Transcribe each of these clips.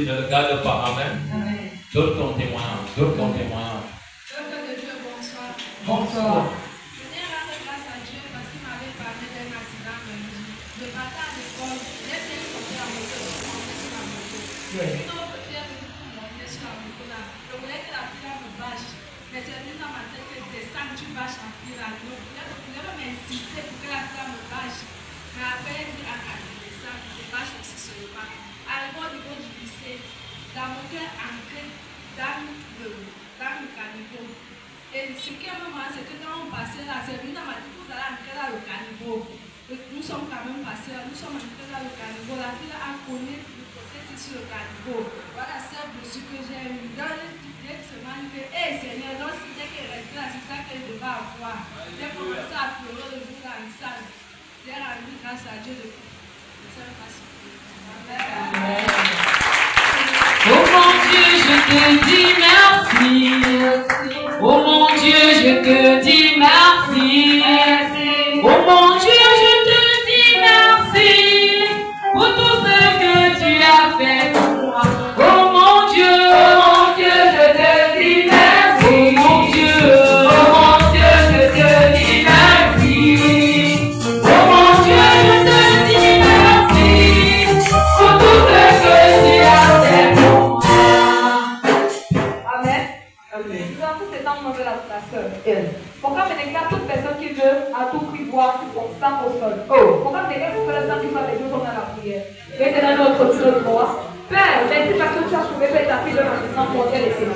ne le garde pas. Amen. Donne ton témoignage. Donne ton témoignage. Peuple de Dieu, bonsoir. Bonsoir. Je tiens à rendre grâce à Dieu parce qu'il m'avait parlé d'un accident lundi. Je partais à l'école, j'ai fait une montée à moto, je suis montée sur la moto. Une autre pierre de pour monter sur la moto là. Je voulais que la pierre me bâche, mais c'est venu dans ma tête que descends, tu bâches la pierre là. Je voulais m'insister pour que la pierre me bâche. Mais après, il dit, descends, je bâche aussi sur le pas. Arrivé au niveau du lycée, la moto est ancrée dans le caniveau. Et ce qui est vraiment, c'est que quand on passait là, c'est venu dans ma tête, vous allez entrer dans le caniveau. Nous sommes quand même passés là, nous sommes entrés dans le caniveau. La fille a connu le côté sur le caniveau. Voilà, c'est blessure que j'ai eu. Dans le petit semaine, que, hé Seigneur, donc si dès qu'elle est resté là, c'est ça que je devais avoir. J'ai commencé à pleurer le jour dans une salle. J'ai rendu grâce à Dieu de tout. Je ne sais pas si Amen. Oh mon Dieu, je te dis merci. Oh mon Dieu, je te dis merci. Oh mon Dieu, je te dis merci pour tout ce que tu as fait pour moi. Oh mon Dieu, je te dis merci. Oh mon Dieu, je te dis merci. Oh mon Dieu, je te dis merci pour tout ce que tu as fait pour moi. Amen. Nous allons tous étendre nos mains à la sœur. Pourquoi me déclare toute personne qui veut à tout prix voir son sang au sol? Pourquoi me déclare que le sang qui va avec nous dans la prière? Éternel notre Dieu de gloire. Père, merci parce que tu as trouvé Père ta fille de notre sang pour elle et Seigneur.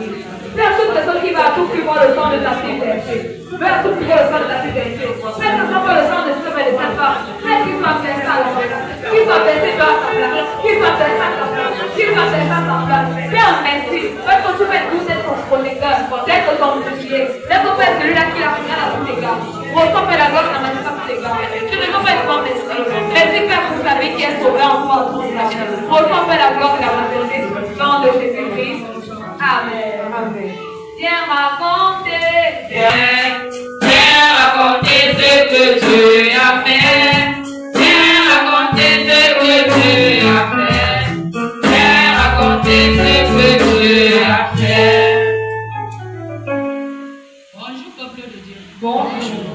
Père, toute personne qui va à tout prix voir le sang de ta fille versé. Père, à tout prix voir le sang de ta fille versé. Père, ne soit pas le sang de ce et de sa femme. Père, qu'il soit versé à la place. Qu'il soit versé à ta place. Qu'il soit versé à ta place. Qu'il soit versé à ta place. Père, merci. Père, que tu mets tous d'être ton protecteur, d'être ton bouclier. D'être Père celui-là qui a pris à tous les gars. Reçois Père la gloire dans ma vie à tous les gars. Tu ne veux pas être bon esprit. Merci Père pour sa vie qui est sauvée en toi. Reçois Père la gloire dans ma vie. Dans le Jésus-Christ. Amen. Amen. Viens raconter. Viens raconter ce que tu as fait. Viens raconter ce que tu as fait. Viens raconter ce que tu as fait. Bonjour peuple de Dieu. Bonjour.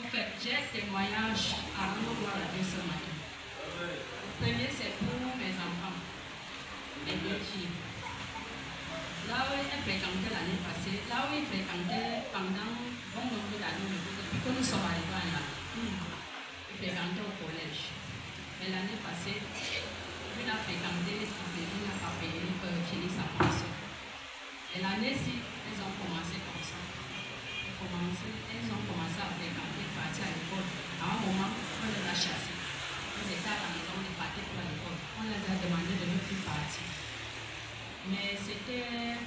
En fait, j'ai un témoignage à rendre gloire à Dieu ce matin. Le premier, c'est pour mes enfants, mes deux filles. Là où ils fréquentaient l'année passée, là où ils fréquentaient pendant bon nombre d'années, depuis que nous sommes arrivés là, ils fréquentaient au collège. Mais l'année passée, une a fréquenté, une n'a pas payé pour finir sa pension. Et l'année-ci, ils ont commencé comme ça. Ils ont commencé à fréquenter, partir à l'école. À un moment, on les a chassés. Ils étaient à la maison, on est partis pour l'école. On les a demandé de ne plus partir. Mais c'était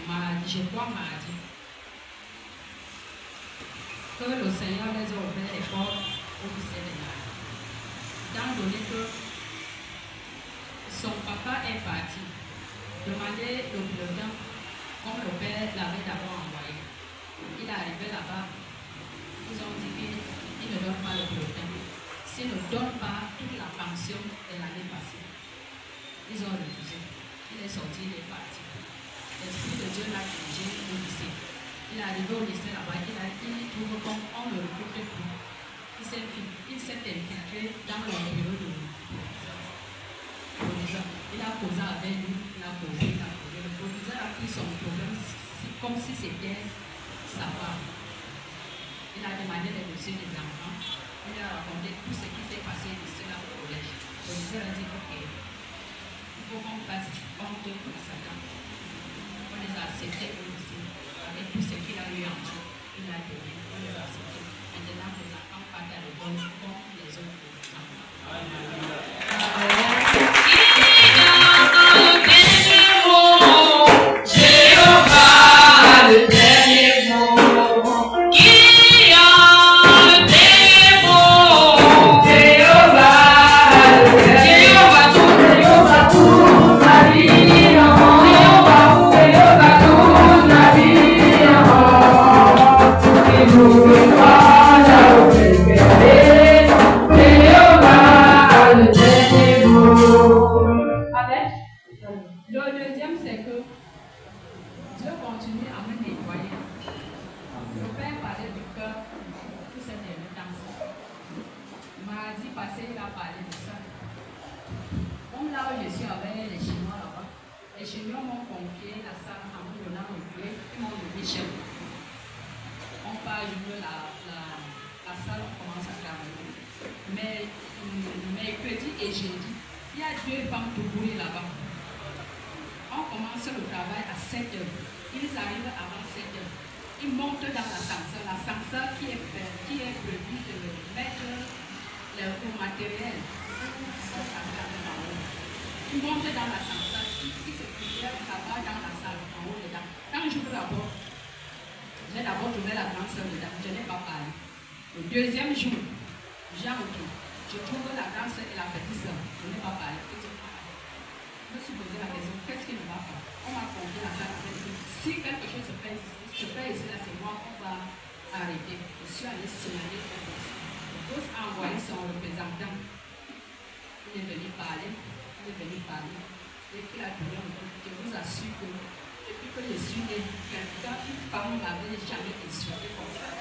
mardi, je crois mardi, que le Seigneur les a ouvert les portes au lycée de Nara. Étant donné que son papa est parti, demander le bulletin comme le père l'avait d'abord envoyé. Il est arrivé là-bas, ils ont dit qu'il ne donne pas le bulletin. S'il ne donne pas toute la pension de l'année passée, ils ont refusé. Il est sorti, il est parti. L'Esprit de Dieu l'a dirigé au lycée. Il est arrivé au lycée là-bas, il trouve qu'on ne le recrute plus. Il s'est infiltré dans le bureau de proviseur. Il a causé avec nous, il a causé. Le proviseur a pris son problème comme si c'était sa part. Il a demandé les dossiers des enfants. Il a raconté tout ce qui s'est passé ici là au collège. Le proviseur a dit ok. Il faut qu'on fasse honte pour Satan. On les a acceptés aussi, avec tout ce qu'il a eu en tout. Il a donné, on les a acceptés. Maintenant, les enfants partent à l'école comme les autres enfants. Jéhovah, le dernier mot. Qui a le dernier mot? Jéhovah, le dernier mot. Tout ma vie. Jéhovah, toute ma vie. parler de ça. Donc là où je suis avec les Chinois là-bas, les Chinois m'ont confié la salle en me donnant le blé, ils m'ont donné chez eux. On part jouer la salle, on commence à travailler. Mais mercredi et jeudi, il y a 2 femmes de boulot là-bas. On commence le travail à 7 h. Ils arrivent avant 7 h. Ils montent dans l'ascenseur. L'ascenseur qui est prévu de mettre le matériel. Ils montent dans l'ascenseur. Ils se prépare ça va dans la salle, en haut dedans. Quand j'ouvre la porte, j'ai d'abord trouvé la grande soeur dedans. Je n'ai pas parlé. Le deuxième jour, j'entre. Je trouve la grande soeur et la petite soeur. Je n'ai pas parlé. Je me suis posé la question, qu'est-ce qui ne va pas? On m'a confié la salle. Si quelque chose se fait ici, là, c'est moi qu'on va arrêter. Je suis allé signaler au boss. Le boss a envoyé son représentant. Il est venu parler. Et qu'il a donné un peu. Je vous assure que depuis que je suis né, quelqu'un, une femme ne m'avait jamais insulté comme ça.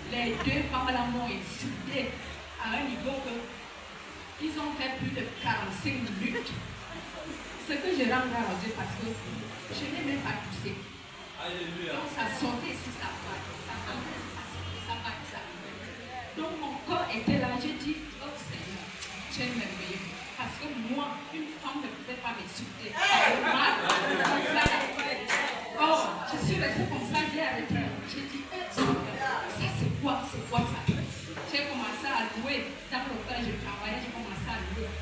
Les 2 femmes là m'ont insulté à un niveau que ils ont fait plus de 45 minutes. Ce que je rends grâce à Dieu parce que je n'ai même pas toussé. Donc ça sortait ici, ça part. Ça part, ça. Donc mon corps était là, j'ai dit, oh Seigneur, tu es merveilleux. Parce que moi, une femme ne pouvait pas m'insulter. Oh, je suis restée comme ça, j'ai arrêté. J'ai dit, ça c'est quoi ça? J'ai commencé à louer. Dans le temps, je travaillais, j'ai commencé à louer.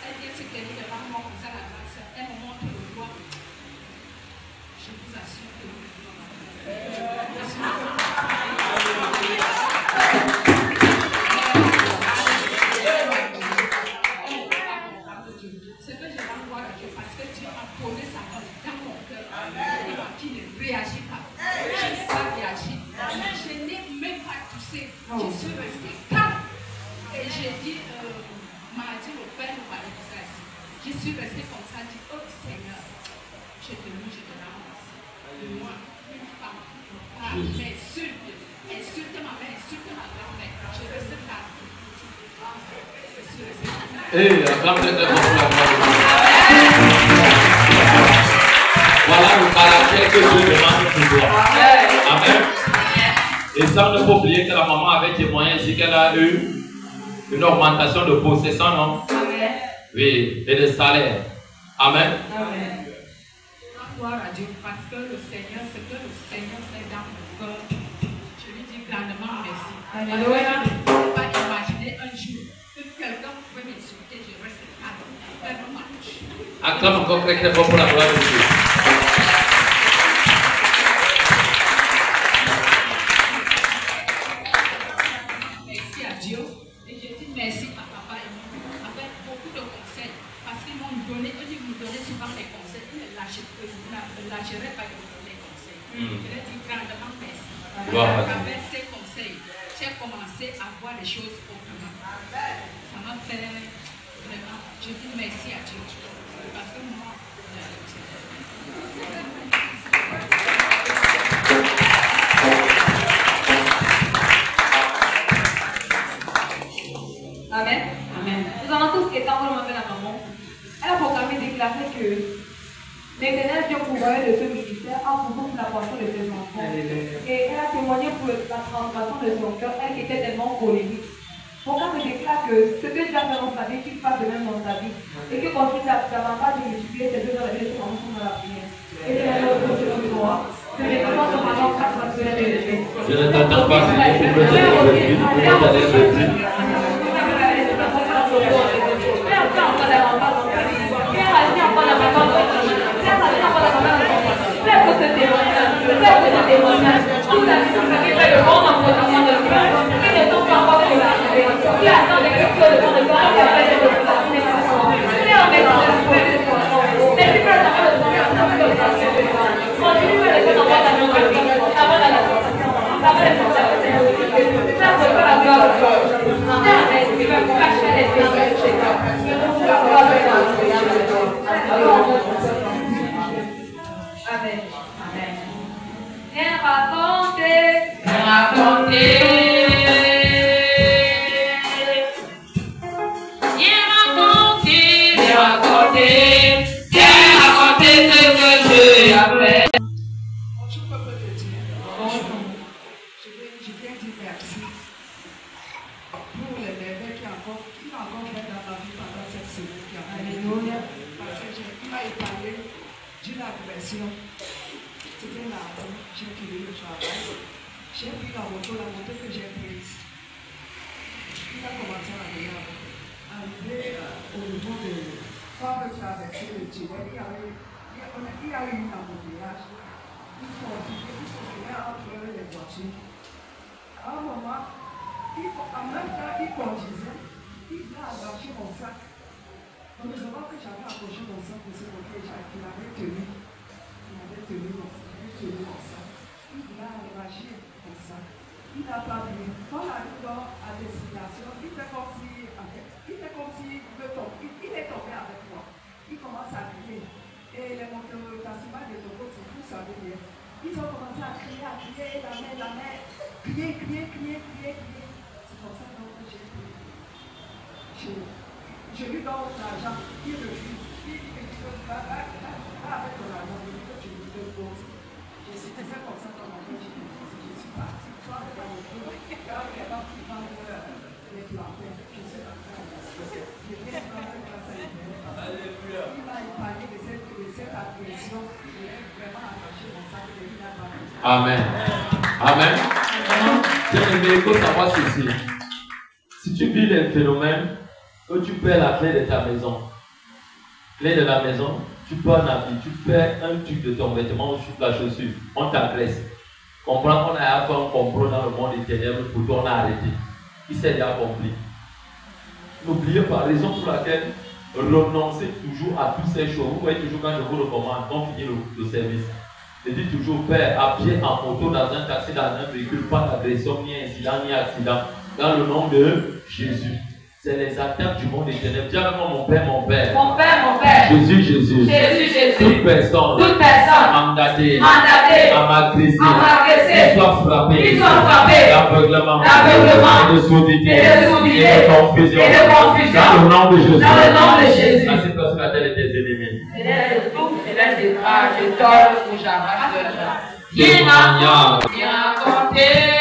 Elle vient se tenir devant moi comme ça, la grâce. Elle me montre le doigt. Je vous assure que ce que je rends gloire à Dieu parce que Dieu a posé sa main dans mon cœur qui ne réagit pas. Je n'ai pas réagi. Je n'ai même pas toussé. Je suis restée calme. Et j'ai dit, mardi, le Père nous parlait de ça ici. Je suis restée comme ça, je dis, oh Seigneur, je te loue, je te rends merci. Moi, une femme, m'insulte ma mère, insulte ma grand-mère. Je reste calme. Je suis restée calme. Voilà le caractère que Dieu demande pour toi. Amen. Et ça, ne faut pas oublier que la maman avait témoigné ici qu'elle a eu une augmentation de possession, non? Amen. Oui, et de salaire. Amen. Amen. Gloire à Dieu, parce que le Seigneur, ce que le Seigneur fait dans mon cœur, je lui dis grandement merci. Alléluia. Je ne peux pas imaginer un jour que quelqu'un pouvait m'insulter, je reste calme. Acclame encore très fort pour la gloire de Dieu. Merci à Dieu. Et je dis merci à papa et maman avec beaucoup de conseils. Parce qu'ils m'ont donné, eux ils me donnaient souvent des conseils. Ils ne lâcheraient pas de me donner des conseils. Je leur dis grandement merci. Avec ces conseils, j'ai commencé à voir les choses autrement. Ça m'a fait vraiment, je dis merci à Dieu. Parce que moi, Amen. Amen. Nous avons tous été en train de la maman. Elle a proclamé déclaré que l'Éternel Dieu pourvoyait de ce ministère en fonction de la portion de ses enfants. Et elle a témoigné pour la transformation de son cœur, elle qui était tellement colérique. Pourquoi me déclare que ce que Dieu a fait dans sa vie, qu'il fasse de même dans sa vie. Et que continue davantage de multiplier ces 2 ans de vie dans la prière. Et de la loi de moi. Que les enfants sont maintenant grâce à Dieu et de Je ne t'entends pas, je peux te dire. Amen. Viens raconter merci pour les merveilles qu'il a encore fait dans ma vie pendant cette semaine qui a Alléluia. Parce que il m'a épargné d'une agression. C'était lundi, j'ai quitté le travail. J'ai pris la moto que j'ai prise. Il a commencé à venir arriver au niveau de quand je traversais le tunnel, il y a eu un embouteillage. Il continuait entre les voitures. À un moment, en même temps, il conduisait. Il a arraché mon sac. En me demandant que j'avais accroché mon sac pour se montrer qu'il avait tenu. Il avait tenu mon sac. Il a arraché mon sac. Il n'a pas vu. Quand arrivant à destination, il fait comme si il est tombé avec moi. Il commence à crier. Et les mototaximans de Togo, vous savez bien. Ils ont commencé à crier, la mer. Crier. C'est pour ça que je lui donne l'argent. Il refuse. Il dit que tu veux pas avec ton argent. Il dit que tu veux te poser. C'est comme ça qu'on m'a dit. Je suis parti. Toi, avec la moto. Quand il est parti prendre les plantains, je suis parti. Il m'a épargné de cette agression. Il est vraiment attaché mon sac de vie là-bas. Amen. Amen. Il faut savoir ceci. Si tu vis les phénomènes que tu perds la clé de ta maison, clé de la maison, tu perds un habit, tu perds un truc de ton vêtement ou la chaussure, on t'agresse. Comprends qu'on a fait un complot dans le monde des ténèbres pour toi, on a arrêté. Il s'est déjà accompli. N'oubliez pas, raison pour laquelle renoncez toujours à toutes ces choses. Vous voyez toujours quand je vous recommande, on finit le service. Je dis toujours, Père, à pied, en moto, dans un taxi, dans un véhicule, pas d'agression, ni incident, ni accident. Dans le nom de Jésus. C'est les attaques du monde des ténèbres. Dis avec moi, mon Père, mon Père. Mon Père. Jésus. Toute personne. Mandatée. À m'agresser. Qu'il soit frappé. D'aveuglement. Et de sourdité. Et de confusion. Dans le nom de Jésus. À cette personne a-t-elle été ennemis. Je dors ou j'arrache le chat. Viens compter.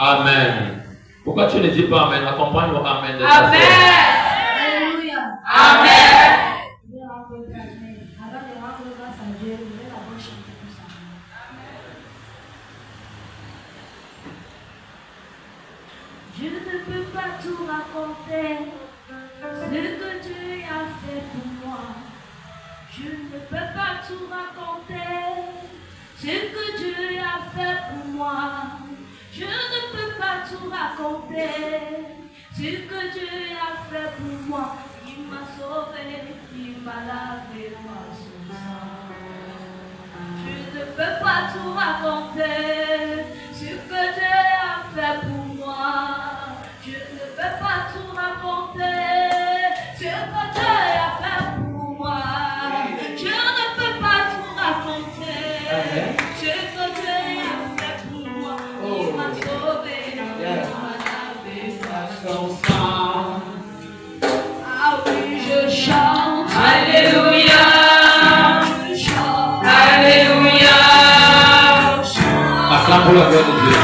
Amen. Pourquoi tu ne dis pas Amen? Accompagne-moi Amen. Amen. Amen. Je ne peux pas tout raconter, ce que Dieu a fait pour moi. Je ne peux pas tout raconter, ce que Dieu a fait pour moi. Je ne peux pas tout raconter, ce que Dieu a fait pour moi. Il m'a sauvé, il m'a lavé par son sang. Je ne peux pas tout raconter, ce que Dieu a fait pour moi. Je ne peux pas tout raconter, ce que Dieu a fait pour moi. Je ne peux pas tout raconter, ce que Dieu a fait pour moi. Il m'a sauvé, il m'a lavé par son sang. Ah oui, je chante, alléluia. Je chante, alléluia. Acclame pour la gloire de Dieu.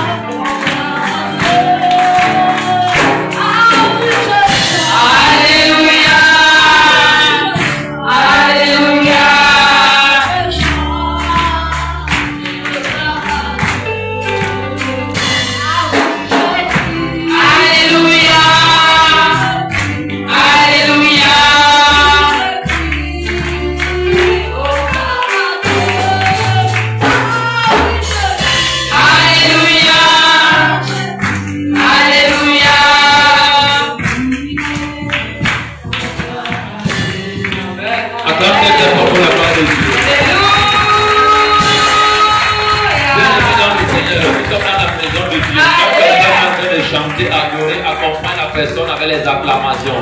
Adorer, accompagne la personne avec les acclamations.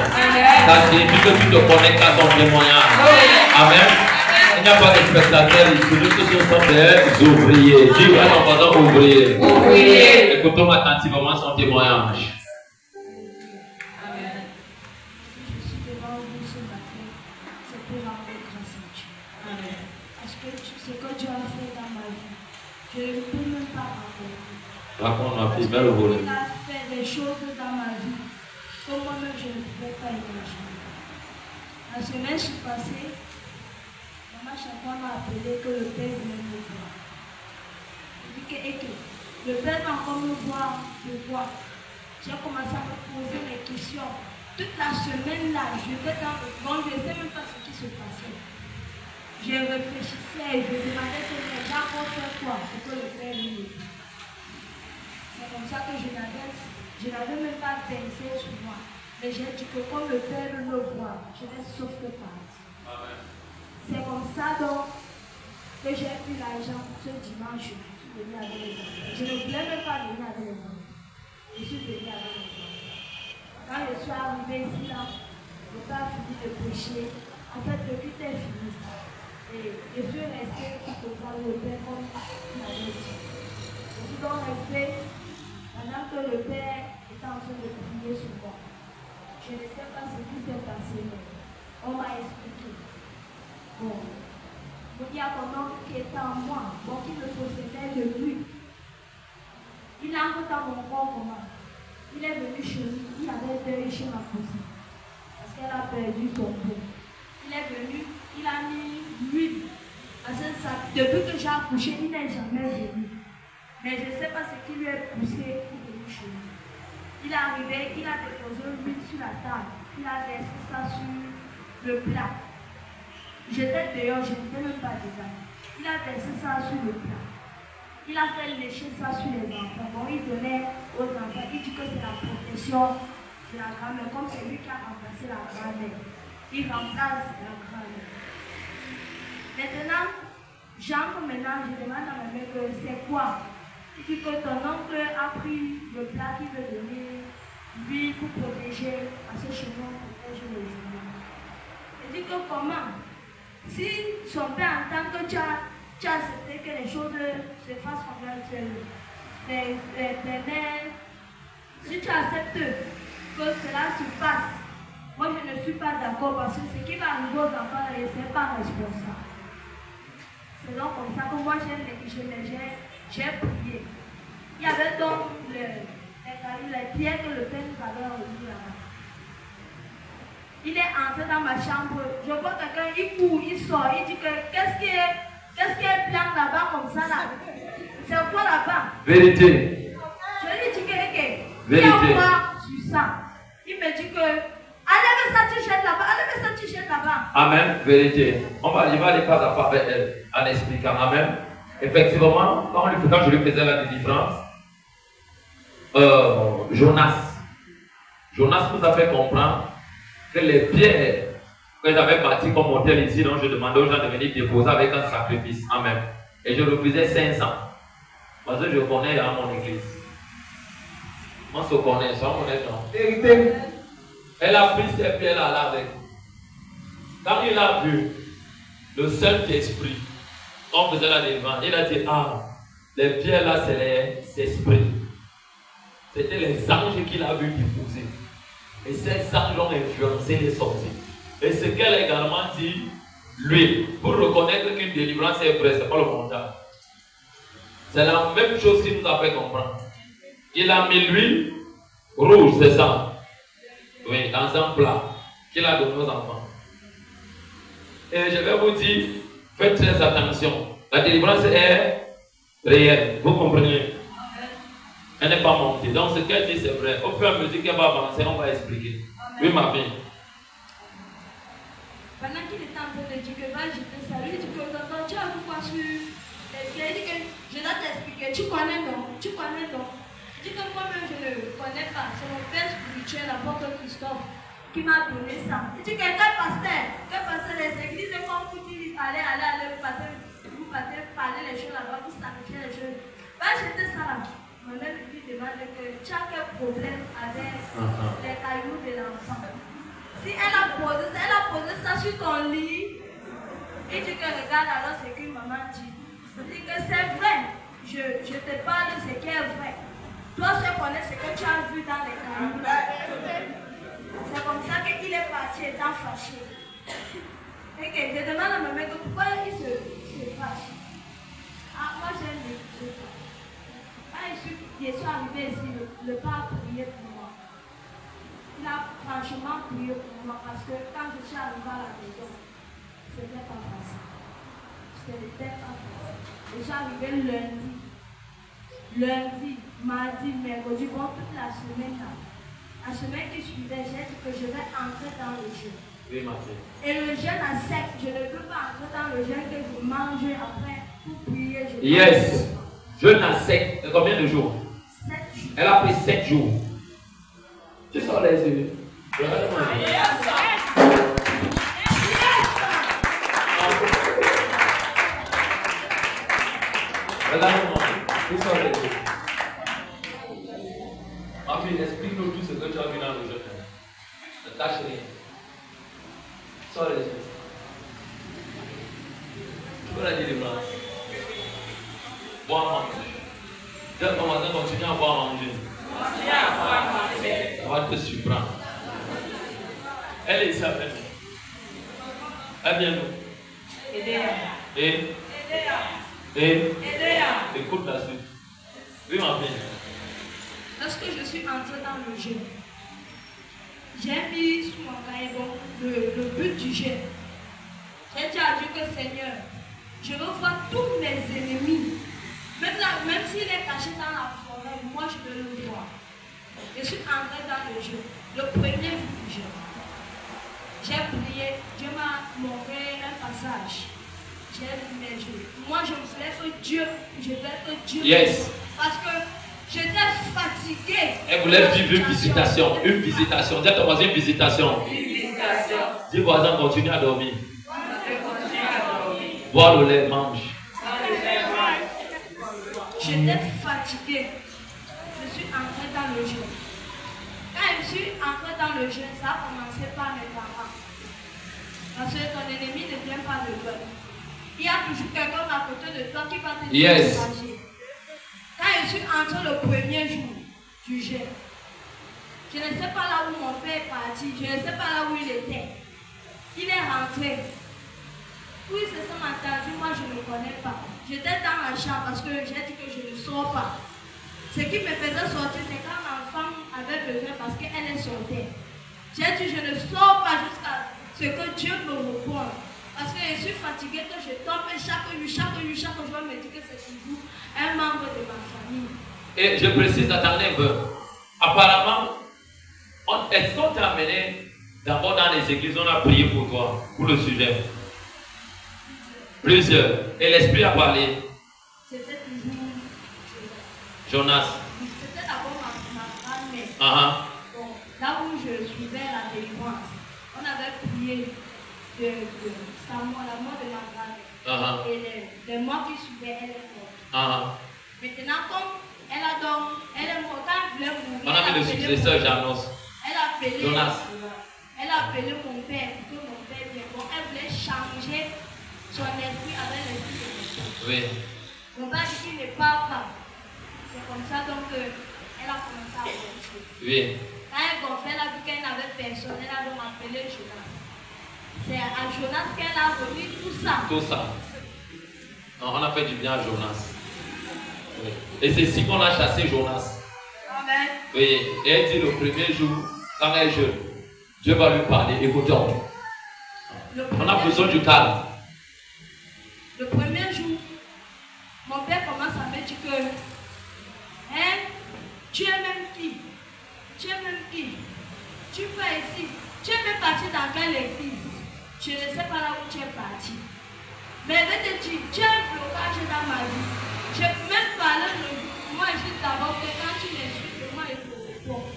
Ça signifie que tu te connectes à ton témoignage. Amen. n'y a pas de spectateurs ici, nous tous sommes des ouvriers. Dis à ton voisin ouvrier. Ouvrier. Écoutons attentivement son témoignage. Amen. Je suis devant vous ce matin, c'est pour rendre grâce à Dieu. Amen. Parce que ce que Dieu a fait dans ma vie, je ne peux même pas raconter. Raconte ma fille, mets le volet. Il a fait des choses dans ma vie que moi-même je ne pouvais pas imaginer. La semaine passée, maman Chakwa m'a appelé que le père venait me voir. Il dit que le père va encore me voir. J'ai commencé à me poser des questions. Toute la semaine là, j'étais dans le vent, je ne sais même pas ce qui se passait. Je réfléchissais et je demandais que les gens vont faire quoi, ce que le père me dit. C'est comme ça que je n'avais même pas pensé sur moi. Mais j'ai dit que comme le Père le voit, je vais sauf que partir. C'est comme ça donc que j'ai pris l'argent ce dimanche. Je suis venue avec les enfants. Je ne voulais même pas venir avec les enfants. Je suis venue avec les enfants. Quand je suis arrivée ici, là, je n'ai pas fini de prêcher. En fait, le culte est fini. Et je suis restée pour voir le Père comme il m'avait dit. Je suis donc restée pendant que le Père était en train de prier sur moi. Je ne sais pas ce qui s'est passé, mais on m'a expliqué. Bon, il y a mon oncle qui était en moi, bon, qui me possédait de lui. Il a entré dans mon corps comment? Il est venu chez lui, il avait deuil chez ma cousine, parce qu'elle a perdu son père. Il est venu, il a mis l'huile. Parce que ça, depuis que j'ai accouché, il n'est jamais venu. Mais je ne sais pas ce qui lui est poussé pour venir chez lui. Il est arrivé, il a déposé l'huile sur la table. Il a versé ça sur le plat. J'étais dehors, je n'étais même pas dedans. Il a versé ça sur le plat. Il a fait lécher ça sur les enfants. Bon, il donnait aux enfants. Il dit que c'est la protection de la grand-mère. Comme c'est lui qui a remplacé la grand-mère. Il remplace la grand-mère. Maintenant, j'entre maintenant, je demande à ma mère que c'est quoi? Il dit que ton oncle a pris le plat qu'il veut donner, lui, pour protéger, parce que chez nous, on protège les humains. Il dit que comment? Si son père entend que tu as accepté que les choses se fassent envers les mères, si tu acceptes que cela se passe, moi je ne suis pas d'accord parce que ce qui va arriver aux enfants, je ne suis pas responsable. C'est donc comme ça que moi j'ai prié. Il y avait donc les pierres que le Père nous avait remis là-bas. Il est entré dans ma chambre. Je vois quelqu'un, il court, il sort, il dit que qu'est-ce qui est blanc là-bas comme ça là? C'est quoi là-bas? Vérité. Je lui dis que vérité. Il y a quoi sur ça? Il me dit que allez mettre sa t-shirt là-bas, allez mettre sa t-shirt là-bas. Amen, vérité. Il va aller pas à pas avec elle en expliquant. Amen. Effectivement, quand je lui faisais la délivrance, Jonas nous a fait comprendre que les pierres que j'avais bâties comme hôtel ici, donc je demandais aux gens de venir déposer avec un sacrifice. Amen. Et je refusais 500. Parce que je connais dans mon église. Moi, je connais, ça, on est dans. Vérité. Elle a pris ces pierres-là avec. Quand il a vu le Saint-Esprit, quand on faisait la délivrance, il a dit, ah, les pierres-là, c'est les esprits. C'était les anges qu'il a vu déposer. Et ces anges ont influencé les sorties. Et ce qu'elle a également dit, lui, pour reconnaître qu'une délivrance est vraie, ce n'est pas le montage. C'est la même chose qu'il nous a fait comprendre. Il a mis l'huile rouge, c'est ça. Oui, dans un plat qu'il a donné aux enfants. Et je vais vous dire, faites très attention. La délivrance est réelle. Vous comprenez? Elle n'est pas montée. Donc ce qu'elle dit, c'est vrai. Au fur et à mesure qu'elle va avancer, on va expliquer. Oui, ma fille. Pendant qu'il était en train de dire que va jeter ça, lui dit que tonton, tu as vu quoi sur les pieds? Il dit que je dois t'expliquer. Tu connais donc? Tu connais donc? Il dit que moi-même je ne connais pas. C'est mon père spirituel, l'apôtre Christophe, qui m'a donné ça. Il dit que quel pasteur les églises, comme vous dites, il fallait aller vous parler les choses là-bas, vous sacrifier les choses. Va jeter ça là. Ma mère lui demande que tu as quel problème avec les cailloux de l'enfant. Si elle a posé ça sur ton lit, Il dit que regarde alors ce que maman dit. Il dit que c'est vrai. Je te parle de ce qui est vrai. Toi, tu connais ce que tu as vu dans les caméras. C'est comme ça qu'il est parti étant fâché. Et que je demande à ma mère pourquoi il se fâche. Ah, moi j'aime les choses. Quand je suis arrivé ici, le père a prié pour moi. Il a franchement prié pour moi parce que quand je suis arrivé à la maison, c'était pas facile. C'était pas facile. Je suis arrivé lundi, mardi, mercredi, bon, toute la semaine là. La semaine qui suivait, j'ai dit que je vais entrer dans le jeûne. Oui, ma fille. Et le jeûne à sec, je ne peux pas entrer dans le jeûne que je mange après pour prier. Yes. Jeûne à sec, combien de jours? 7 jours. Elle a pris 7 jours. Tu sors les yeux. Regarde-moi. Regarde-moi. Tu sors les yeux. Ma fille, explique-nous tout ce que tu as vu dans le jeûne. Ne cache rien. Sors les yeux. Tu peux la dire les blancs. Bois à manger. Dès ton matin, continue à boire à manger. Ça va te surprendre. Elle est ici après nous. Elle vient nous. Et écoute la suite. Oui, ma fille. Lorsque je suis entré dans le jeûne, j'ai mis sur mon cahier le but du jeûne. J'ai dit à Dieu que Seigneur, je veux voir tous mes ennemis. Même s'il est caché dans la forêt, moi je veux le voir. Je suis entré dans le jeûne. Le premier jour du jeûne. J'ai prié, Dieu m'a montré un passage. J'ai lu mes jours. Moi je voulais que Dieu, je voulais que Dieu. Yes. Parce que j'étais fatiguée. Elle voulait vivre une visitation. Une visitation. Dis à ton voisin une visitation. Dis voisin, continue à dormir. Boire le lait, mange. J'étais fatiguée. Je suis entrée dans le jeûne. Quand je suis entrée dans le jeûne, ça a commencé par mes parents. Parce que ton ennemi ne vient pas de toi. Il y a toujours quelqu'un à côté de toi qui va te décourager. Quand je suis entrée le premier jour du jeûne, je ne sais pas là où mon père est parti, je ne sais pas là où il était. Il est rentré. Oui, c'est ça m'a entendu, moi je ne le connais pas. J'étais dans la chambre parce que j'ai dit que je ne sors pas. Ce qui me faisait sortir, c'est quand ma femme avait besoin parce qu'elle est sortie. J'ai dit je ne sors pas jusqu'à ce que Dieu me réponde. Parce que je suis fatiguée, que je tombe chaque jour, je me dis que c'est toujours un membre de ma famille. Et je précise, attendez un peu. Apparemment, est-ce qu'on t'a amené d'abord dans les églises, on a prié pour toi, pour le sujet? Plusieurs. Et l'Esprit a parlé. C'était toujours Jonas. C'était d'abord ma grand-mère. Bon, là où je suivais la délivrance, on avait prié de sa mort, la mort de ma grand-mère. Et les mois qui suivaient, elle est morte. Maintenant, comme elle est morte, quand elle voulait mourir, on a mis le successeur, j'annonce. Jonas. Elle a appelé mon père, pour que mon père vienne. Bon, elle voulait changer son esprit avec l'esprit de mon père. Oui. Mon père dit qu'il ne parle pas. C'est comme ça donc elle a commencé à gonfler. Oui. Quand elle gonflait, elle a vu qu'elle n'avait personne, elle a donc appelé Jonas. C'est à Jonas qu'elle a remis tout ça. Tout ça. Non, on a fait du bien à Jonas. Oui. Et c'est ici qu'on a chassé Jonas. Amen. Oui. Et elle dit le premier jour, quand elle est jeune, Dieu va lui parler. Écoutons. On a besoin du calme. Le premier jour, mon père commence à me dire que tu es même qui? Tu es même qui? Tu vas ici. Tu es même parti dans quelle église? Je ne sais pas là où tu es parti. Mais je vais te dire, tu as un blocage dans ma vie. Je peux même parler de moi, je dis d'abord que quand tu m'expliques de moi, il faut répondre.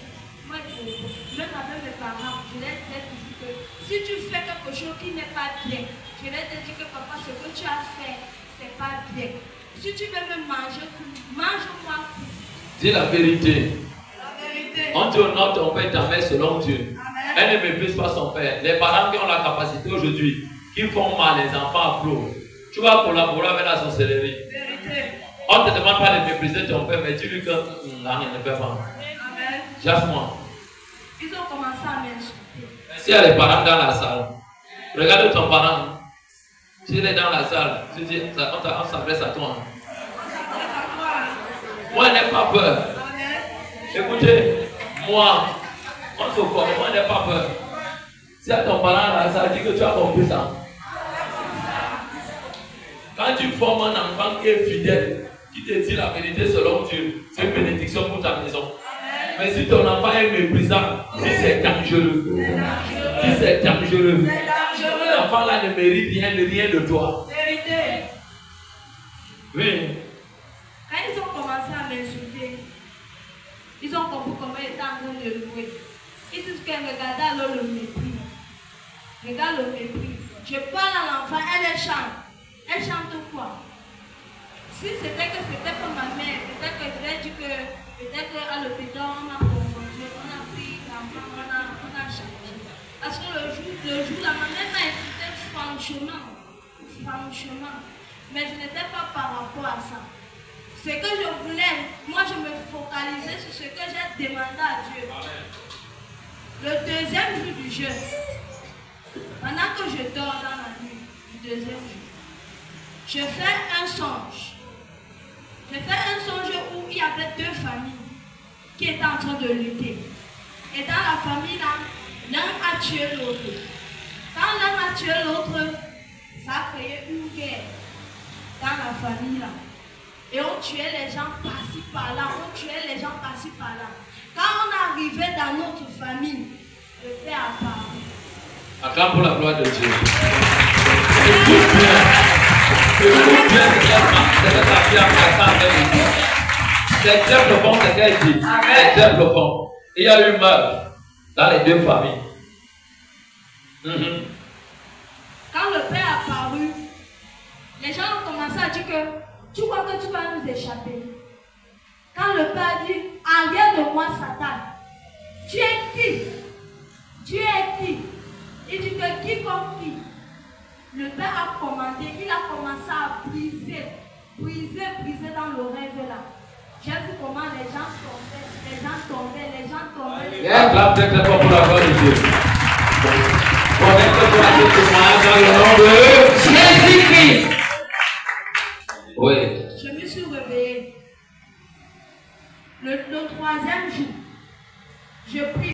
Moi, il faut répondre. Même avec mes parents, je leur dis toujours que si tu fais quelque chose qui n'est pas bien, je vais te dire que papa, ce que tu as fait, c'est pas bien. Si tu veux me manger, mange-moi. Dis la vérité. La vérité. On te honore ton père et ta mère selon Dieu. Amen. Elle ne méprise pas son père. Les parents qui ont la capacité aujourd'hui, qui font mal, les enfants applaudissent. Tu vas collaborer avec la sorcellerie. On ne te demande pas de mépriser ton père, mais dis-lui que non, il ne fait pas. Amen. Juste moi. Ils ont commencé à m'insulter. S'il y a les parents dans la salle, regarde ton parent. S'il est dans la salle, tu dis, on s'adresse à toi. Moi, je n'ai pas peur. Écoutez, moi, on se connaît, moi, je n'ai pas peur. Si à ton parent dans la salle, dis que tu as compris ça. Quand tu formes un enfant qui est fidèle, qui te dit la vérité selon Dieu, c'est une bénédiction pour ta maison. Mais si ton enfant est méprisant, si c'est dangereux, si c'est dangereux, l'enfant là ne mérite rien de toi. Vérité. Oui. Quand ils ont commencé à m'insulter, ils ont compris comment ils étaient en train de louer. Ils disent que regardez alors le mépris. Regarde le mépris. Je parle à l'enfant, elle chante. Elle chante quoi? Si c'était que c'était pour ma mère, peut-être que je vais dire que peut-être qu'à l'hôpital on a confondu, on a pris l'enfant, on a chanté. Parce que le jour là, ma mère m'a insulté franchement. Mais je n'étais pas par rapport à ça. Ce que je voulais, moi je me focalisais sur ce que j'ai demandé à Dieu. Le deuxième jour du jeûne, pendant que je dors dans la nuit, le deuxième jour, je fais un songe. Je fais un songe où il y avait deux familles qui étaient en train de lutter. Et dans la famille là, l'un a tué l'autre. Quand l'un a tué l'autre, ça a créé une guerre dans la famille là. Et on tuait les gens par-ci par-là, Quand on arrivait dans notre famille, le Père a parlé. Acclame pour la gloire de Dieu. Écoute bien c'est très profond ce qu'elle dit. C'est très profond. Il y a eu meurtre dans les deux familles. Quand le Père a apparu, les gens ont commencé à dire que tu crois que tu vas nous échapper. Quand le Père a dit, arrière de moi Satan, tu es qui? Il dit que qui comme qui? Le Père a commandé, il a commencé à briser dans le rêve là. J'ai vu comment les gens tombaient. Acclame très très fort pour la gloire de Dieu. Connecte-toi à ce témoignage dans le nom de Jésus-Christ. Oui. Je me suis réveillée. Le troisième jour, je prie.